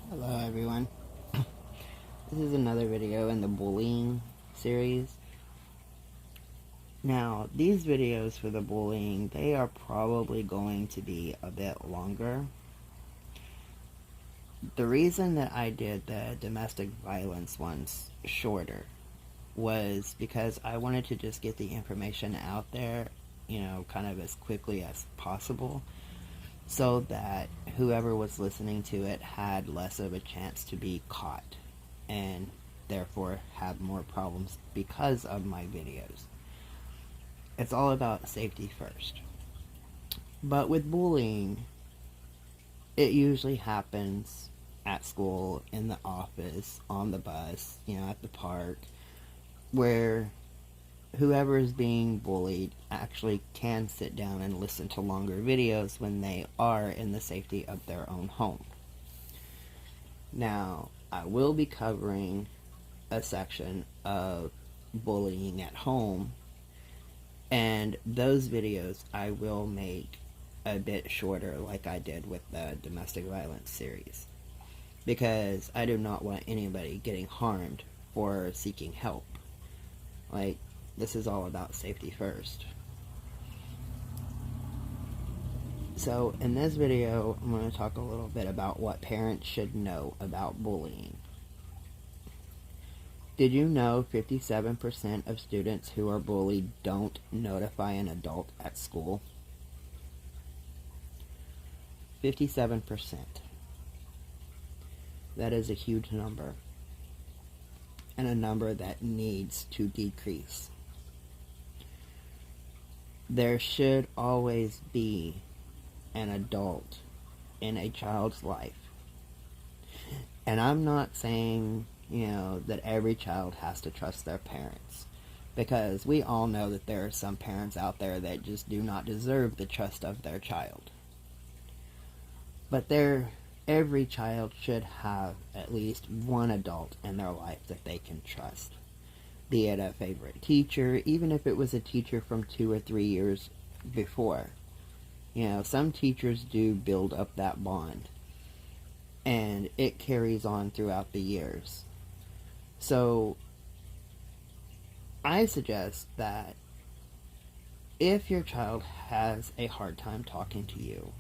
Hello everyone. This is another video in the bullying series. Now, these videos for the bullying, they are probably going to be a bit longer. The reason that I did the domestic violence ones shorter was because I wanted to just get the information out there, kind of as quickly as possible, so that whoever was listening to it had less of a chance to be caught and therefore have more problems because of my videos. It's all about safety first. But with bullying, it usually happens at school, in the office, on the bus, at the park, where whoever is being bullied actually can sit down and listen to longer videos when they are in the safety of their own home. Now, I will be covering a section of bullying at home, and those videos I will make a bit shorter, like I did with the domestic violence series, because I do not want anybody getting harmed or seeking help. This is all about safety first. So in this video, I'm going to talk a little bit about what parents should know about bullying. Did you know 57% of students who are bullied don't notify an adult at school? 57%. That is a huge number, and a number that needs to decrease. There should always be an adult in a child's life. And I'm not saying, that every child has to trust their parents, because we all know that there are some parents out there that just do not deserve the trust of their child. But every child should have at least one adult in their life that they can trust. Be it a favorite teacher, even if it was a teacher from 2 or 3 years before. Some teachers do build up that bond, and it carries on throughout the years. So, I suggest that if your child has a hard time talking to you,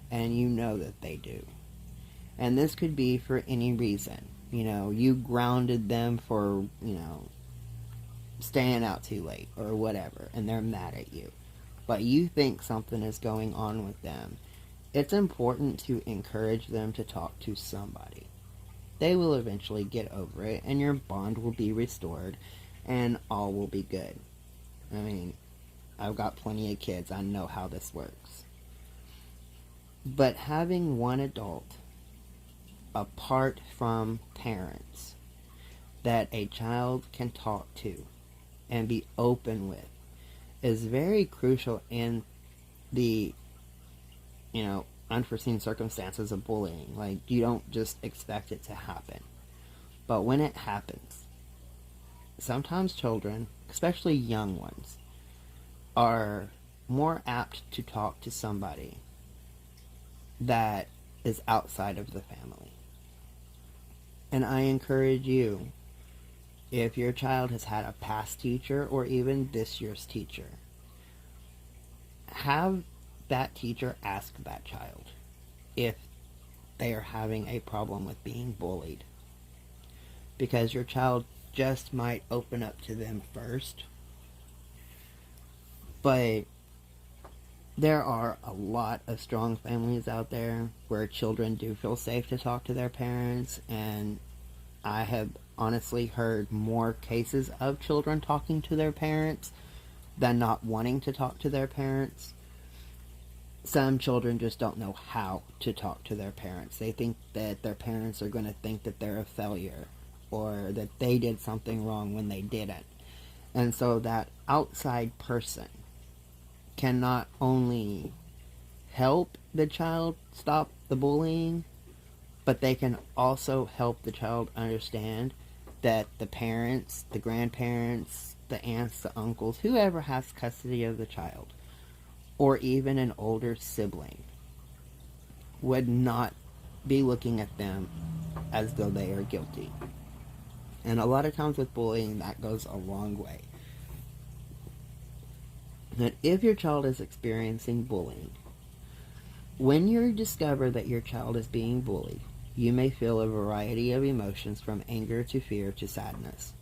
and you know that they do, and this could be for any reason, you grounded them for, staying out too late or whatever, and they're mad at you, but you think something is going on with them, it's important to encourage them to talk to somebody. They will eventually get over it, and your bond will be restored, and all will be good. I mean, I've got plenty of kids. I know how this works. But having one adult apart from parents that a child can talk to and be open with is very crucial in the, unforeseen circumstances of bullying. You don't just expect it to happen. But when it happens, sometimes children, especially young ones, are more apt to talk to somebody that is outside of the family. And I encourage you, if your child has had a past teacher or even this year's teacher, have that teacher ask that child if they are having a problem with being bullied. Because your child just might open up to them first. But there are a lot of strong families out there where children do feel safe to talk to their parents, and I have honestly heard more cases of children talking to their parents than not wanting to talk to their parents. Some children just don't know how to talk to their parents. They think that their parents are going to think that they're a failure, or that they did something wrong when they didn't. And so that outside person can not only help the child stop the bullying, but they can also help the child understand that the parents, the grandparents, the aunts, the uncles, whoever has custody of the child, or even an older sibling, would not be looking at them as though they are guilty. And a lot of times with bullying, that goes a long way. And if your child is experiencing bullying, when you discover that your child is being bullied, you may feel a variety of emotions from anger to fear to sadness.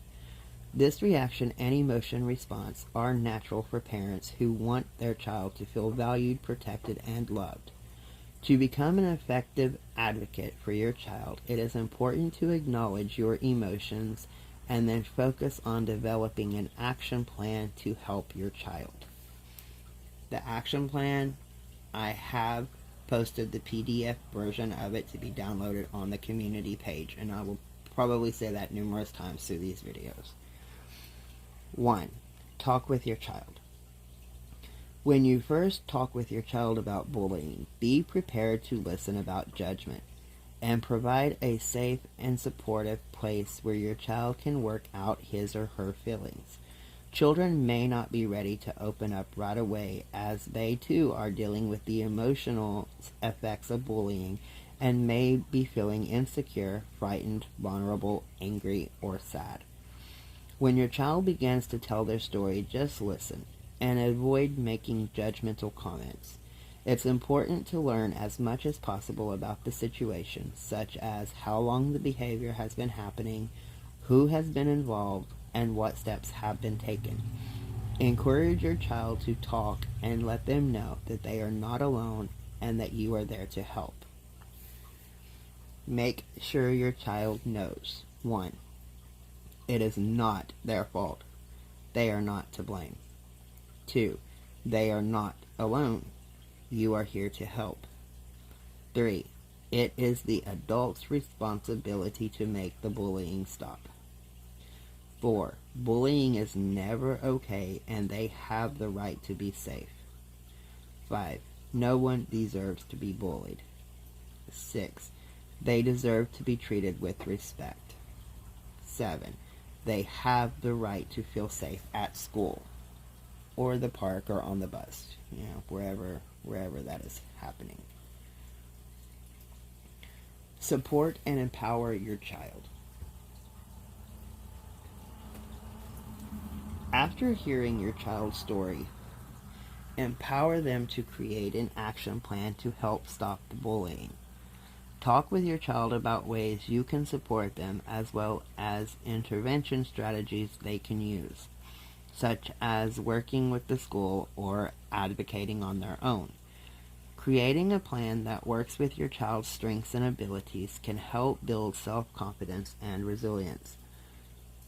This reaction and emotion response are natural for parents who want their child to feel valued, protected, and loved. To become an effective advocate for your child, it is important to acknowledge your emotions and then focus on developing an action plan to help your child. The action plan, I have posted the PDF version of it to be downloaded on the community page, and I will probably say that numerous times through these videos. 1. Talk with your child. When you first talk with your child about bullying, be prepared to listen without judgment and provide a safe and supportive place where your child can work out his or her feelings. Children may not be ready to open up right away, as they too are dealing with the emotional effects of bullying and may be feeling insecure, frightened, vulnerable, angry, or sad. When your child begins to tell their story, just listen and avoid making judgmental comments. It's important to learn as much as possible about the situation, such as how long the behavior has been happening, who has been involved, and what steps have been taken. Encourage your child to talk and let them know that they are not alone and that you are there to help. Make sure your child knows. 1. It is not their fault. They are not to blame. 2. They are not alone. You are here to help. 3. It is the adult's responsibility to make the bullying stop. 4. Bullying is never okay and they have the right to be safe. 5. No one deserves to be bullied. 6. They deserve to be treated with respect. 7. They have the right to feel safe at school or the park or on the bus, wherever that is happening. Support and empower your child. After hearing your child's story, empower them to create an action plan to help stop the bullying. Talk with your child about ways you can support them as well as intervention strategies they can use, such as working with the school or advocating on their own. Creating a plan that works with your child's strengths and abilities can help build self-confidence and resilience.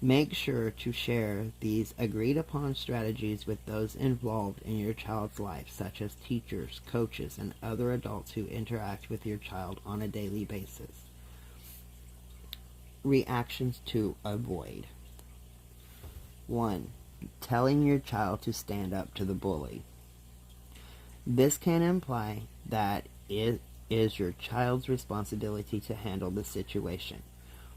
Make sure to share these agreed-upon strategies with those involved in your child's life, such as teachers, coaches, and other adults who interact with your child on a daily basis. Reactions to avoid. 1. Telling your child to stand up to the bully. This can imply that it is your child's responsibility to handle the situation.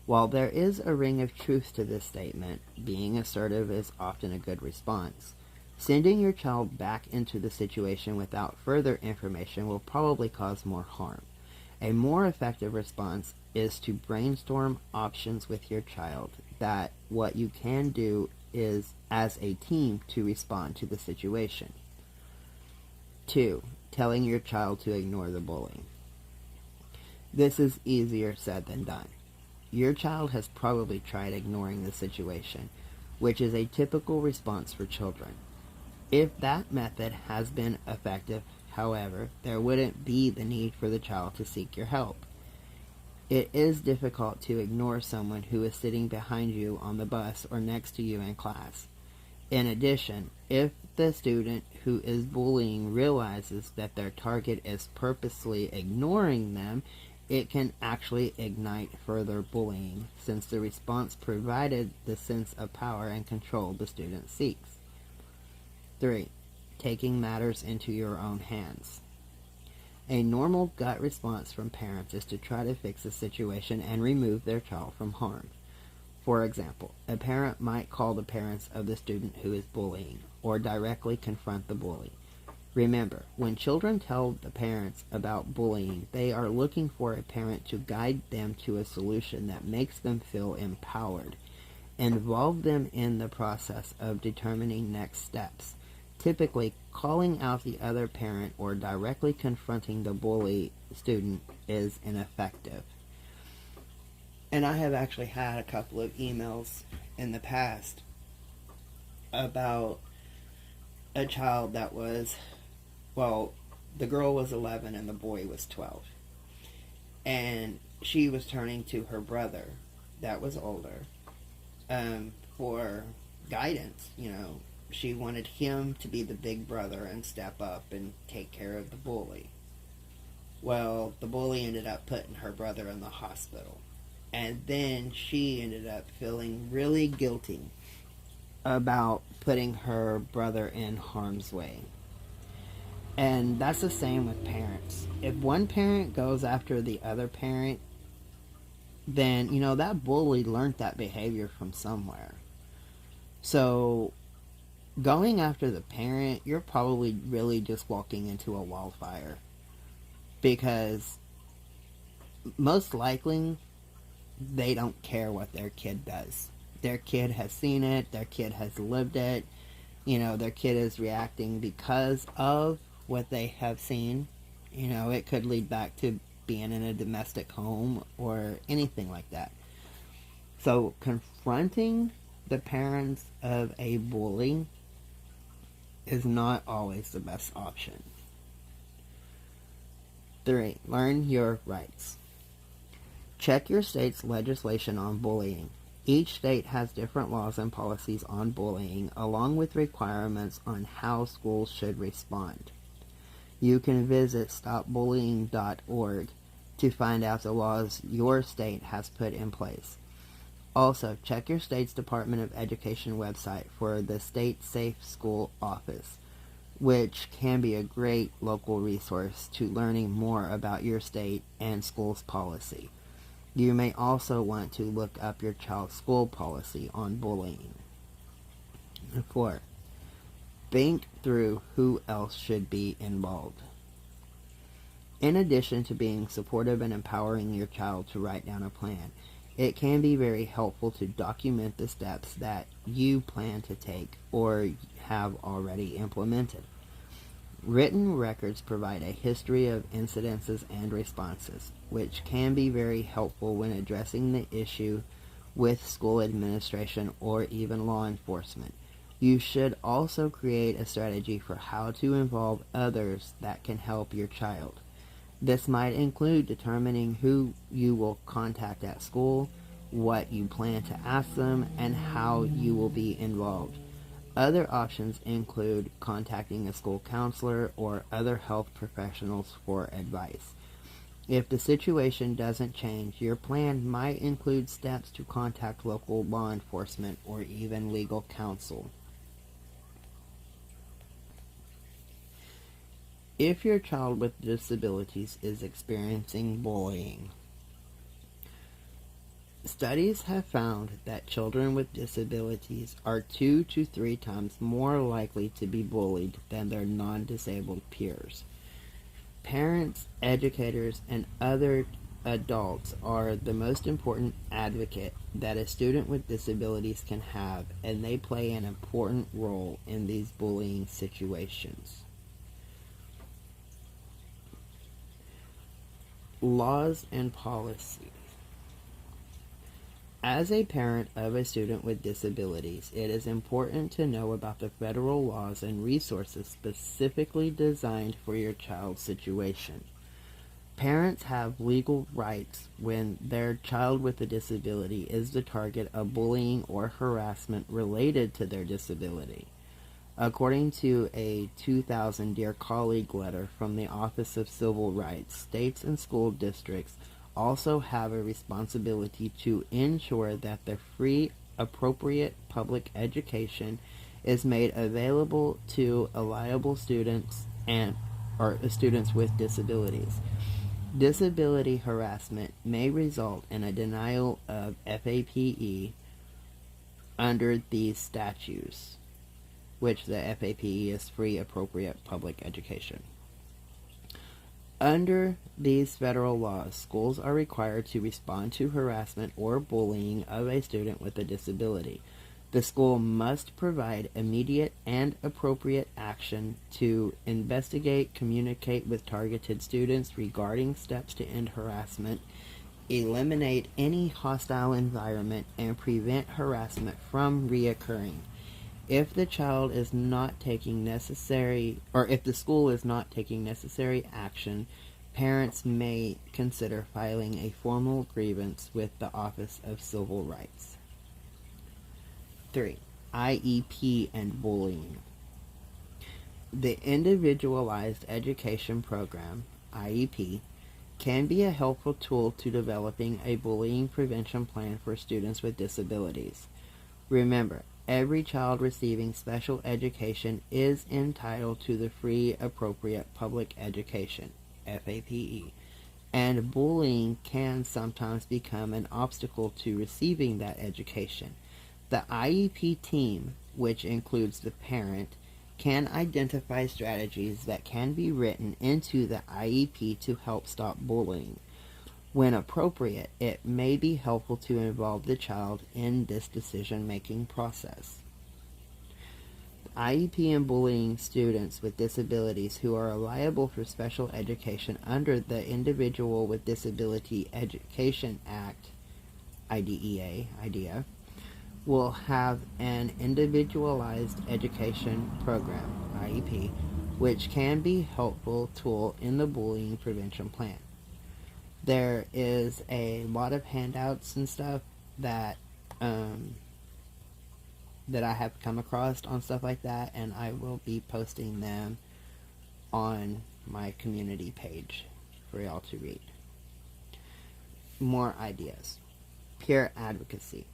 While there is a ring of truth to this statement, being assertive is often a good response. Sending your child back into the situation without further information will probably cause more harm. A more effective response is to brainstorm options with your child that what you can do is as a team to respond to the situation. 2. Telling your child to ignore the bullying. This is easier said than done. Your child has probably tried ignoring the situation, which is a typical response for children. If that method has been effective, however, there wouldn't be the need for the child to seek your help. It is difficult to ignore someone who is sitting behind you on the bus or next to you in class. In addition, if the student who is bullying realizes that their target is purposely ignoring them, it can actually ignite further bullying, since the response provided the sense of power and control the student seeks. 3. Taking matters into your own hands. A normal gut response from parents is to try to fix the situation and remove their child from harm. For example, a parent might call the parents of the student who is bullying, or directly confront the bully. Remember, when children tell the parents about bullying, they are looking for a parent to guide them to a solution that makes them feel empowered. Involve them in the process of determining next steps. Typically, calling out the other parent or directly confronting the bully student is ineffective. And I have actually had a couple of emails in the past about a child that was, well, the girl was 11 and the boy was 12. And she was turning to her brother that was older for guidance. She wanted him to be the big brother and step up and take care of the bully. Well, the bully ended up putting her brother in the hospital. And then she ended up feeling really guilty about putting her brother in harm's way. And that's the same with parents. If one parent goes after the other parent, then, that bully learned that behavior from somewhere. So, going after the parent, you're probably really just walking into a wildfire. Because most likely, they don't care what their kid does. Their kid has seen it, their kid has lived it, their kid is reacting because of what they have seen. It could lead back to being in a domestic home or anything like that. So confronting the parents of a bully is not always the best option. 3. Learn your rights. Check your state's legislation on bullying. Each state has different laws and policies on bullying, along with requirements on how schools should respond. You can visit stopbullying.org to find out the laws your state has put in place. Also, check your state's Department of Education website for the State Safe School Office, which can be a great local resource to learning more about your state and school's policy. You may also want to look up your child's school policy on bullying. 4. Think through who else should be involved. In addition to being supportive and empowering your child to write down a plan, it can be very helpful to document the steps that you plan to take or have already implemented. Written records provide a history of incidences and responses, which can be very helpful when addressing the issue with school administration or even law enforcement. You should also create a strategy for how to involve others that can help your child. This might include determining who you will contact at school, what you plan to ask them, and how you will be involved. Other options include contacting a school counselor or other health professionals for advice. If the situation doesn't change, your plan might include steps to contact local law enforcement or even legal counsel. If your child with disabilities is experiencing bullying, studies have found that children with disabilities are 2 to 3 times more likely to be bullied than their non-disabled peers. Parents, educators, and other adults are the most important advocate that a student with disabilities can have, and they play an important role in these bullying situations. Laws and policies. As a parent of a student with disabilities, it is important to know about the federal laws and resources specifically designed for your child's situation. Parents have legal rights when their child with a disability is the target of bullying or harassment related to their disability. According to a 2000 Dear Colleague letter from the Office of Civil Rights, states and school districts also have a responsibility to ensure that the free, appropriate public education is made available to eligible students or students with disabilities. Disability harassment may result in a denial of FAPE under these statutes, which the FAPE is free appropriate public education. Under these federal laws, schools are required to respond to harassment or bullying of a student with a disability. The school must provide immediate and appropriate action to investigate, communicate with targeted students regarding steps to end harassment, eliminate any hostile environment, and prevent harassment from reoccurring. If the child is not taking necessary, or if the school is not taking necessary action, parents may consider filing a formal grievance with the Office of Civil Rights. 3. IEP and bullying. The Individualized Education Program, IEP, can be a helpful tool to developing a bullying prevention plan for students with disabilities. Remember, every child receiving special education is entitled to the free appropriate public education, FAPE, and bullying can sometimes become an obstacle to receiving that education. The IEP team, which includes the parent, can identify strategies that can be written into the IEP to help stop bullying. When appropriate, it may be helpful to involve the child in this decision-making process. IEP and bullying students with disabilities who are liable for special education under the Individual with Disability Education Act, IDEA, will have an individualized education program, IEP, which can be a helpful tool in the bullying prevention plan. There is a lot of handouts and stuff that I have come across on stuff like that, and I will be posting them on my community page for y'all to read. More ideas. Peer advocacy.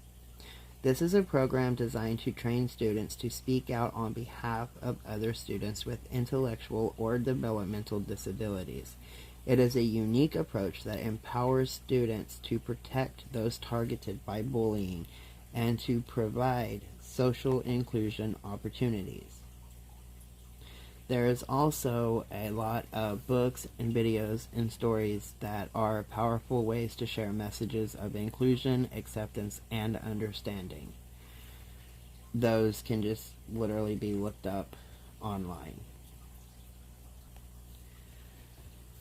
This is a program designed to train students to speak out on behalf of other students with intellectual or developmental disabilities. It is a unique approach that empowers students to protect those targeted by bullying and to provide social inclusion opportunities. There is also a lot of books and videos and stories that are powerful ways to share messages of inclusion, acceptance, and understanding. Those can just literally be looked up online.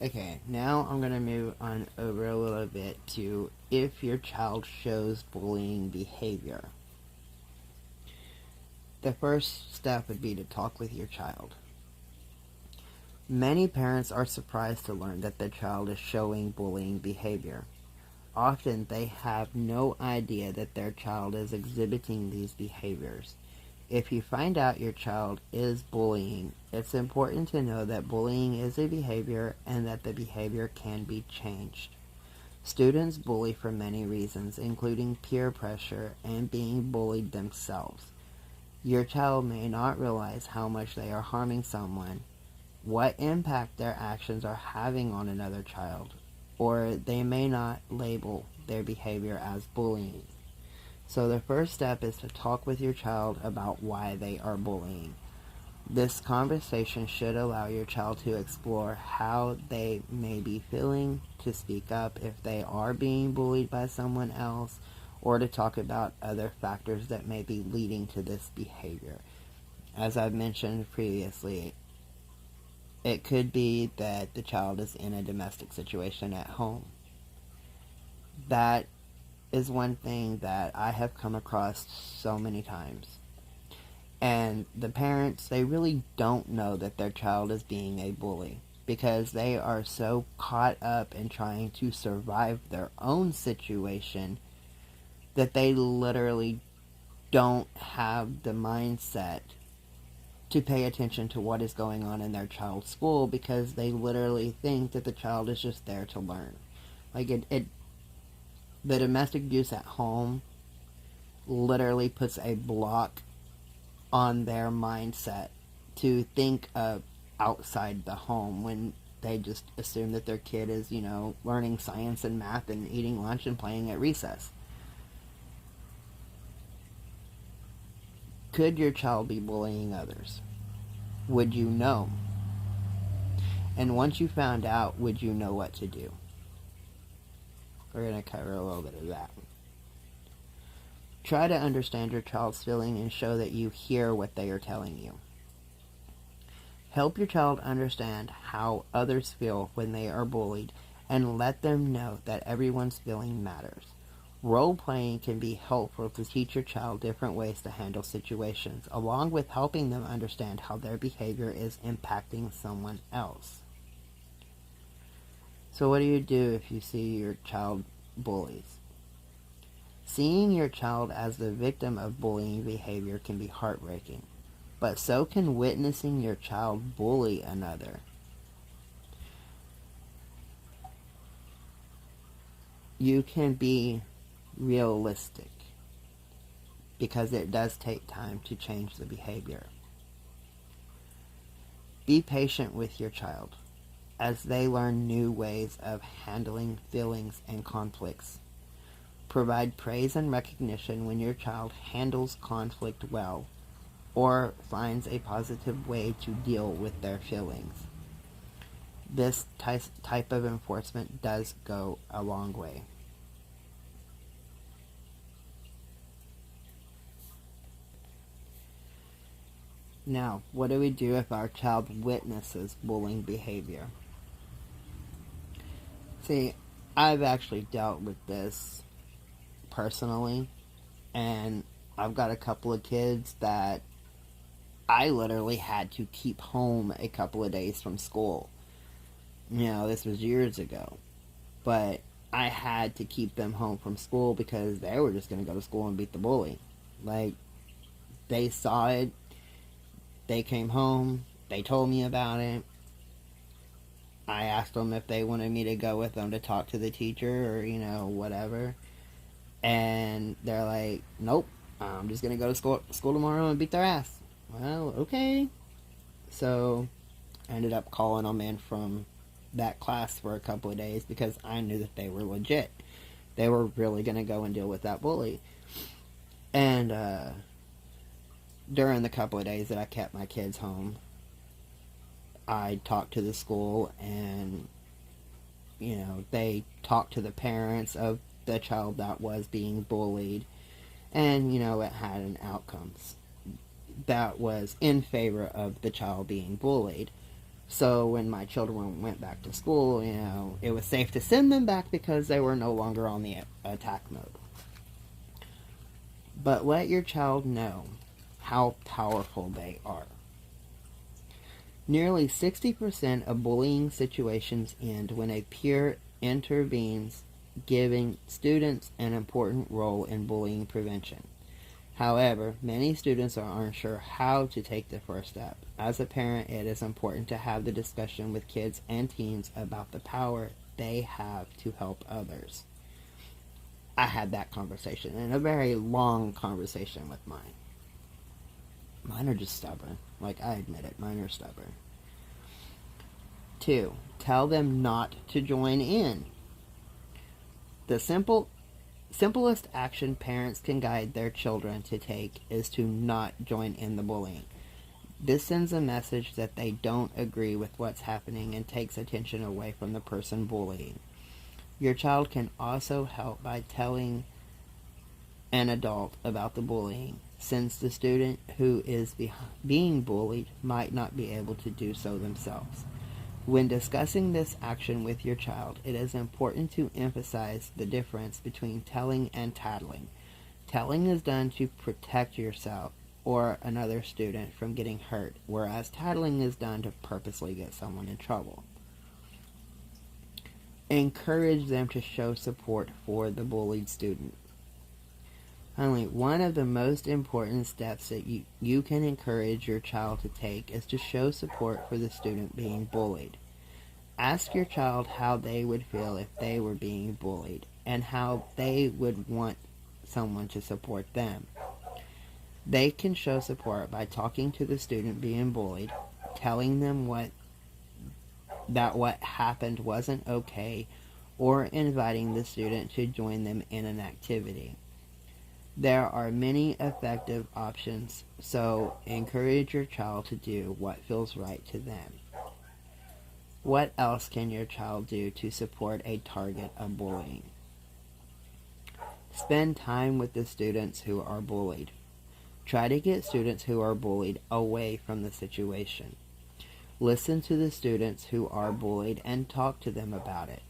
Okay, now I'm going to move on over a little bit to if your child shows bullying behavior. The first step would be to talk with your child. Many parents are surprised to learn that their child is showing bullying behavior. Often they have no idea that their child is exhibiting these behaviors. If you find out your child is bullying, it's important to know that bullying is a behavior and that the behavior can be changed. Students bully for many reasons, including peer pressure and being bullied themselves. Your child may not realize how much they are harming someone, what impact their actions are having on another child, or they may not label their behavior as bullying. So the first step is to talk with your child about why they are bullying. This conversation should allow your child to explore how they may be feeling, to speak up if they are being bullied by someone else, or to talk about other factors that may be leading to this behavior. As I've mentioned previously, it could be that the child is in a domestic situation at home. That is one thing that I have come across so many times. And the parents, they really don't know that their child is being a bully because they are so caught up in trying to survive their own situation that they literally don't have the mindset to pay attention to what is going on in their child's school because they literally think that the child is just there to learn. Like the domestic abuse at home literally puts a block on their mindset to think of outside the home when they just assume that their kid is, learning science and math and eating lunch and playing at recess. Could your child be bullying others? Would you know? And once you found out, would you know what to do? We're going to cover a little bit of that. Try to understand your child's feeling and show that you hear what they are telling you. Help your child understand how others feel when they are bullied and let them know that everyone's feeling matters. Role-playing can be helpful to teach your child different ways to handle situations, along with helping them understand how their behavior is impacting someone else. So what do you do if you see your child bullies? Seeing your child as the victim of bullying behavior can be heartbreaking, but so can witnessing your child bully another. You can be realistic because it does take time to change the behavior. Be patient with your child as they learn new ways of handling feelings and conflicts. Provide praise and recognition when your child handles conflict well or finds a positive way to deal with their feelings. This type of enforcement does go a long way. Now, what do we do if our child witnesses bullying behavior? See, I've actually dealt with this personally, and I've got a couple of kids that I literally had to keep home a couple of days from school. You know, this was years ago, but I had to keep them home from school because they were just going to go to school and beat the bully. Like, they saw it, they came home, they told me about it. I asked them if they wanted me to go with them to talk to the teacher or, whatever. And they're like, nope, I'm just going to go to school tomorrow and beat their ass. Well, okay. So I ended up calling them in from that class for a couple of days because I knew that they were legit. They were really going to go and deal with that bully. And during the couple of days that I kept my kids home, I talked to the school and, they talked to the parents of the child that was being bullied. And, it had an outcome that was in favor of the child being bullied. So when my children went back to school, it was safe to send them back because they were no longer on the attack mode. But let your child know how powerful they are. Nearly 60% of bullying situations end when a peer intervenes, giving students an important role in bullying prevention. However, many students are unsure how to take the first step. As a parent, it is important to have the discussion with kids and teens about the power they have to help others. I had that conversation, and a very long conversation with mine. Mine are just stubborn. Like, I admit it, mine are stubborn. 2. Tell them not to join in. The simplest action parents can guide their children to take is to not join in the bullying. This sends a message that they don't agree with what's happening and takes attention away from the person bullying. Your child can also help by telling an adult about the bullying, since the student who is being bullied might not be able to do so themselves. When discussing this action with your child, it is important to emphasize the difference between telling and tattling. Telling is done to protect yourself or another student from getting hurt, whereas tattling is done to purposely get someone in trouble. Encourage them to show support for the bullied student. Finally, one of the most important steps that you can encourage your child to take is to show support for the student being bullied. Ask your child how they would feel if they were being bullied and how they would want someone to support them. They can show support by talking to the student being bullied, telling them what happened wasn't okay, or inviting the student to join them in an activity. There are many effective options, so encourage your child to do what feels right to them. What else can your child do to support a target of bullying? Spend time with the students who are bullied. Try to get students who are bullied away from the situation. Listen to the students who are bullied and talk to them about it.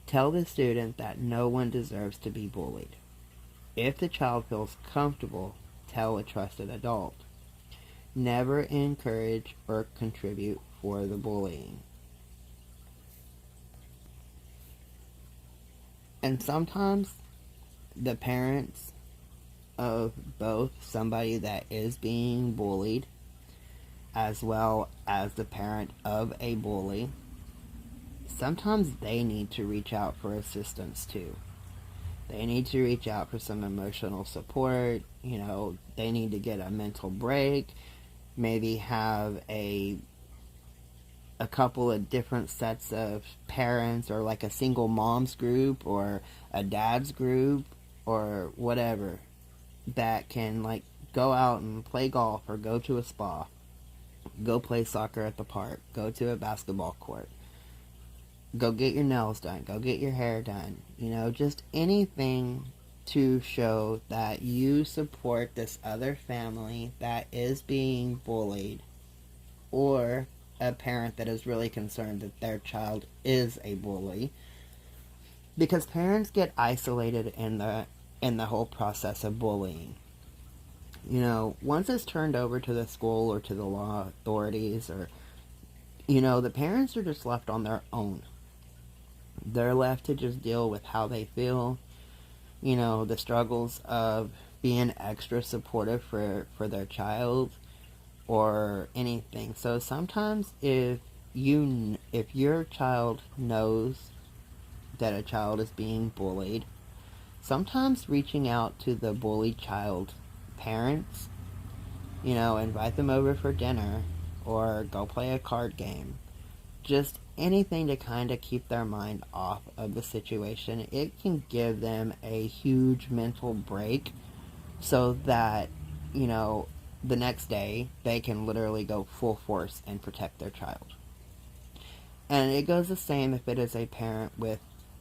Tell the student that no one deserves to be bullied. If the child feels comfortable, tell a trusted adult. Never encourage or contribute for the bullying. And sometimes the parents of both somebody that is being bullied as well as the parent of a bully, sometimes they need to reach out for assistance too. They need to reach out for some emotional support. They need to get a mental break, maybe have a couple of different sets of parents, or like a single mom's group or a dad's group or whatever, that can like go out and play golf or go to a spa, go play soccer at the park, go to a basketball court, go get your nails done, go get your hair done, just anything to show that you support this other family that is being bullied, or a parent that is really concerned that their child is a bully, because parents get isolated in the whole process of bullying. Once it's turned over to the school or to the law authorities, or the parents are just left on their own. They're left to just deal with how they feel, the struggles of being extra supportive for their child or anything. So sometimes if your child knows that a child is being bullied, sometimes reaching out to the bullied child parents, invite them over for dinner or go play a card game. Just anything to kind of keep their mind off of the situation. It can give them a huge mental break so that, the next day they can literally go full force and protect their child. And it goes the same if it is a parent with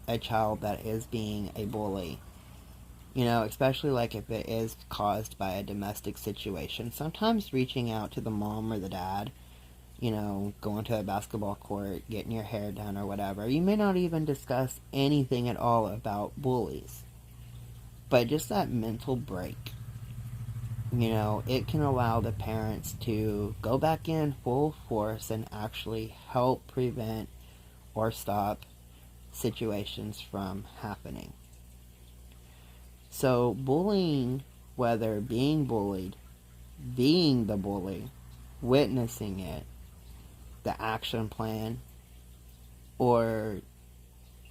a child that is being a bully. Especially like if it is caused by a domestic situation. Sometimes reaching out to the mom or the dad, going to a basketball court, getting your hair done or whatever. You may not even discuss anything at all about bullies. But just that mental break, it can allow the parents to go back in full force and actually help prevent or stop situations from happening. So bullying, whether being bullied, being the bully, witnessing it, the action plan, or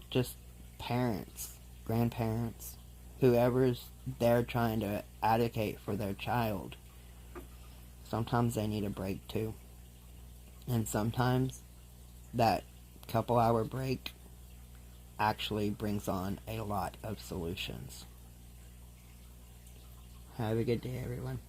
just parents, grandparents, whoever's there trying to advocate for their child, sometimes they need a break too. And sometimes that couple hour break actually brings on a lot of solutions. Have a good day, everyone.